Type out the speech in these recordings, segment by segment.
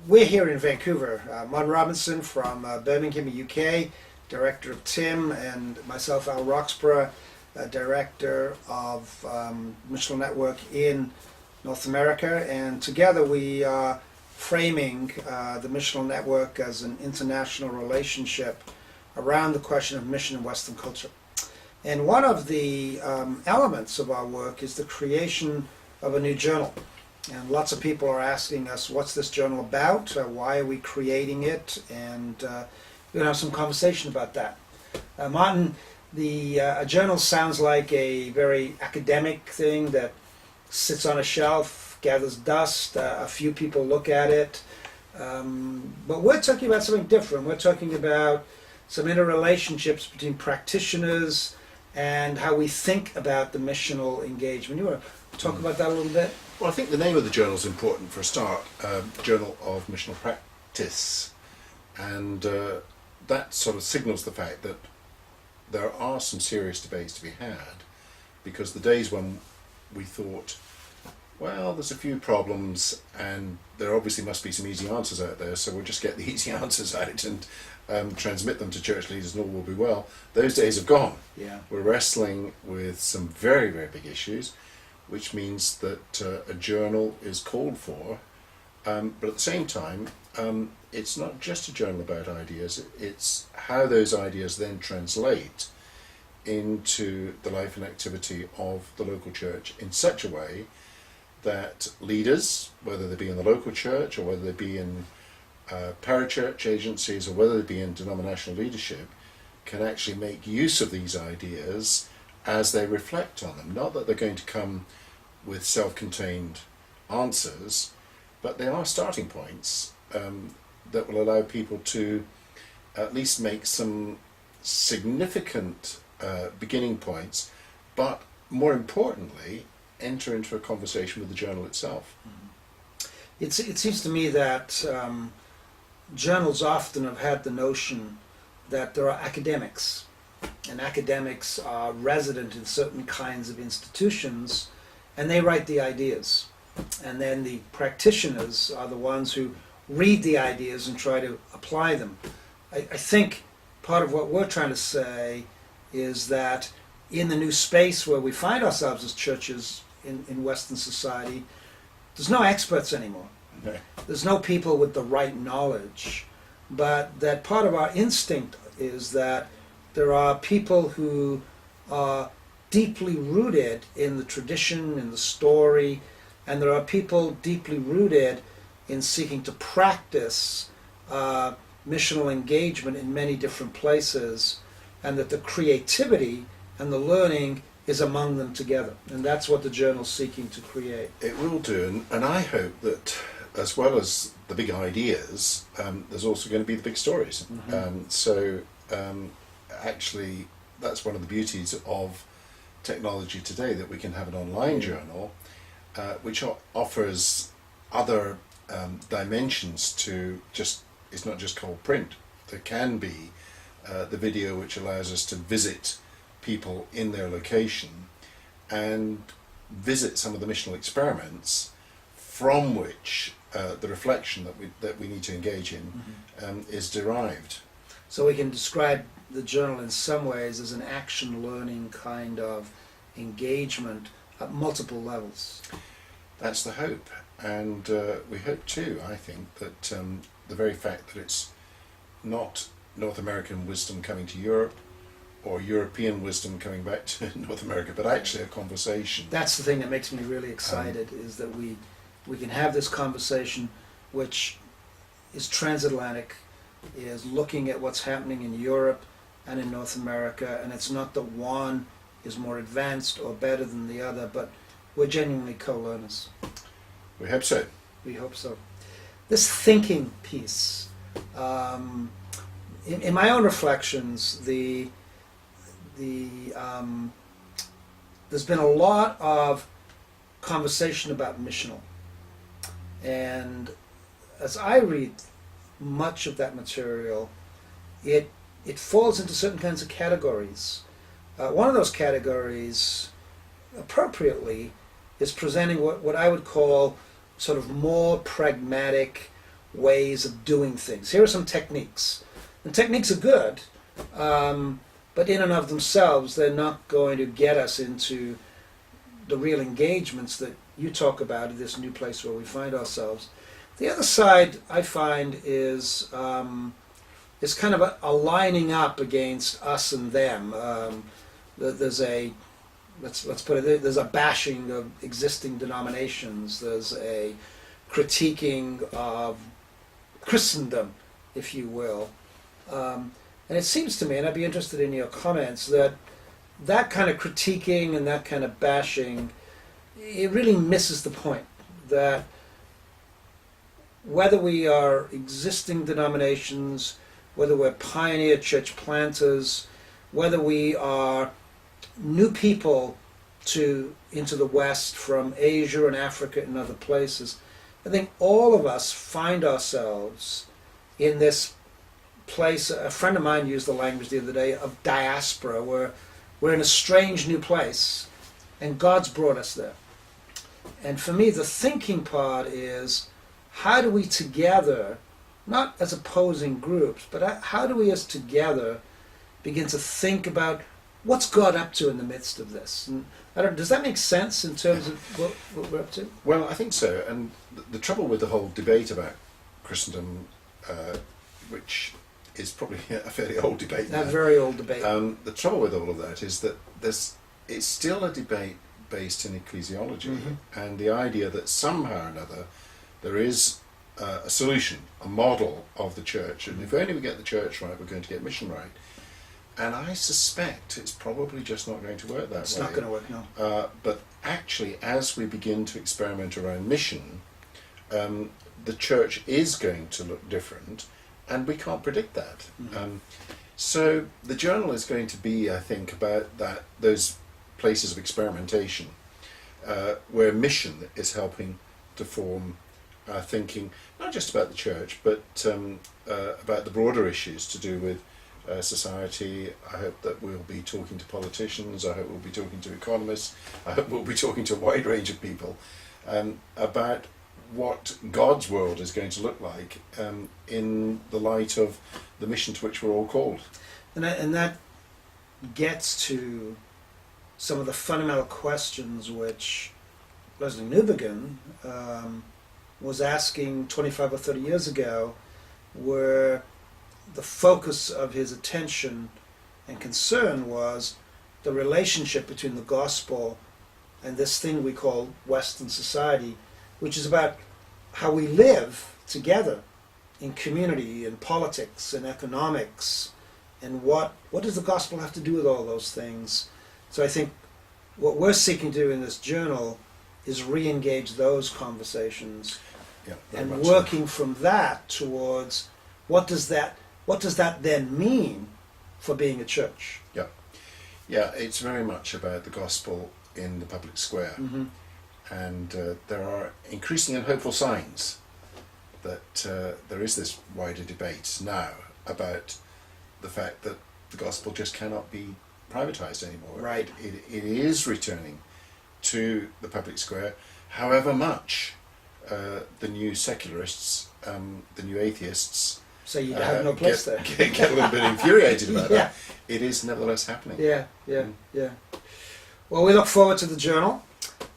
We're here in Vancouver. Martin Robinson from Birmingham, UK, director of TIM, and myself, Al Roxburgh, director of Missional Network in North America. And together we are framing the Missional Network as an international relationship around the question of mission in Western culture. And one of the elements of our work is the creation of a new journal. And lots of people are asking us, what's this journal about? Why are we creating it? And we're going to have some conversation about that. Martin, a journal sounds like a very academic thing that sits on a shelf, gathers dust, a few people look at it. But we're talking about something different. We're talking about some interrelationships between practitioners and how we think about the missional engagement. You want to talk about that a little bit? Well, I think the name of the journal is important for a start, Journal of Missional Practice, and that sort of signals the fact that there are some serious debates to be had, because the days when we thought, well, there's a few problems and there obviously must be some easy answers out there, so we'll just get the easy answers out and transmit them to church leaders and all will be well. Those days have gone. Yeah. We're wrestling with some very, very big issues, which means that a journal is called for, but at the same time, it's not just a journal about ideas, it's how those ideas then translate into the life and activity of the local church in such a way that leaders, whether they be in the local church or whether they be in parachurch agencies or whether they be in denominational leadership, can actually make use of these ideas as they reflect on them. Not that they're going to come with self-contained answers, but they are starting points that will allow people to at least make some significant beginning points, but more importantly, enter into a conversation with the journal itself. It seems to me that journals often have had the notion that there are academics, and academics are resident in certain kinds of institutions, and they write the ideas. And then the practitioners are the ones who read the ideas and try to apply them. I think part of what we're trying to say is that in the new space where we find ourselves as churches in Western society, there's no experts anymore. Okay. There's no people with the right knowledge. But that part of our instinct is that there are people who are deeply rooted in the tradition, in the story, and there are people deeply rooted in seeking to practice missional engagement in many different places, and that the creativity and the learning is among them together. And that's what the journal's seeking to create. It will do, and I hope that as well as the big ideas, there's also going to be the big stories. Mm-hmm. Actually, that's one of the beauties of technology today, that we can have an online journal which offers other dimensions to it's not just called print. There can be the video, which allows us to visit people in their location and visit some of the missional experiments from which the reflection that we need to engage in is derived. So we can describe the journal in some ways as an action learning kind of engagement at multiple levels. That's the hope, and we hope too, I think, that the very fact that it's not North American wisdom coming to Europe or European wisdom coming back to North America, but actually a conversation. That's the thing that makes me really excited, is that we can have this conversation which is transatlantic, is looking at what's happening in Europe and in North America, and it's not that one is more advanced or better than the other, but we're genuinely co-learners. We hope so. We hope so. This thinking piece, in my own reflections, there's been a lot of conversation about missional, and as I read much of that material, it falls into certain kinds of categories. One of those categories, appropriately, is presenting what I would call sort of more pragmatic, ways of doing things. Here are some techniques. And techniques are good, but in and of themselves, they're not going to get us into the real engagements that you talk about in this new place where we find ourselves. The other side, I find, is kind of a lining up against us and them. There's a let's put it. There's a bashing of existing denominations. There's a critiquing of Christendom, if you will. And it seems to me, and I'd be interested in your comments, that kind of critiquing and that kind of bashing, it really misses the point. That whether we are existing denominations, whether we're pioneer church planters, whether we are new people into the West from Asia and Africa and other places, I think all of us find ourselves in this place. A friend of mine used the language the other day of diaspora, where we're in a strange new place and God's brought us there. And for me, the thinking part is, how do we together, not as opposing groups, but how do we as together begin to think about what's God up to in the midst of this? And does that make sense in terms of what we're up to? Well, I think so. And the trouble with the whole debate about Christendom, which is probably a fairly old debate now. A very old debate. The trouble with all of that is that it's still a debate based in ecclesiology, Mm-hmm. and the idea that somehow or another there is a solution, a model of the church, and if only we get the church right, we're going to get mission right. And I suspect it's probably just not going to work that way. It's not going to work, no. But actually, as we begin to experiment around mission, the church is going to look different, and we can't predict that. Mm-hmm. So the journal is going to be, I think, about those places of experimentation where mission is helping to form our thinking, not just about the church, but about the broader issues to do with society. I hope that we'll be talking to politicians, I hope we'll be talking to economists, I hope we'll be talking to a wide range of people about what God's world is going to look like in the light of the mission to which we're all called. And that gets to some of the fundamental questions which Leslie Newbegin was asking 25 or 30 years ago, where the focus of his attention and concern was the relationship between the gospel and this thing we call Western society, which is about how we live together in community and politics and economics, and what does the gospel have to do with all those things. So I think what we're seeking to do in this journal is re-engage those conversations, and working from that towards what does that then mean for being a church? Yeah, it's very much about the gospel in the public square. Mm-hmm. And there are increasing and hopeful signs that there is this wider debate now about the fact that the gospel just cannot be privatized anymore. Right. It is returning to the public square, however much the new secularists, the new atheists, So you have no place there. get a little bit infuriated about Yeah. that. It is nevertheless happening. Yeah. Well, we look forward to the journal,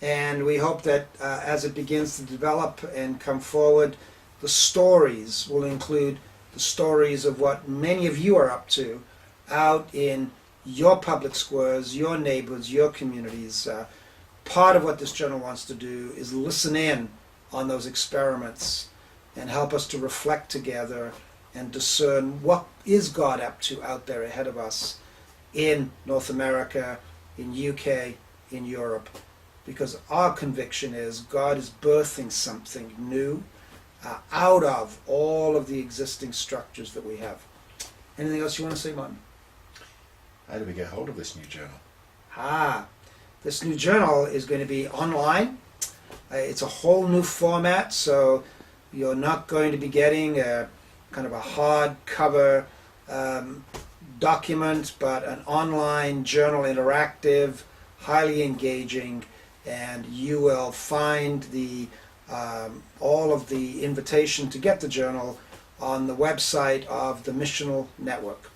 and we hope that as it begins to develop and come forward, the stories will include the stories of what many of you are up to out in your public squares, your neighborhoods, your communities. Part of what this journal wants to do is listen in on those experiments and help us to reflect together and discern what is God up to out there ahead of us in North America, in UK, in Europe. Because our conviction is God is birthing something new out of all of the existing structures that we have. Anything else you want to say, Martin? How do we get hold of this new journal? This new journal is going to be online. It's a whole new format, so you're not going to be getting a kind of a hardcover document, but an online journal, interactive, highly engaging, and you will find the all of the invitation to get the journal on the website of the Missional Network.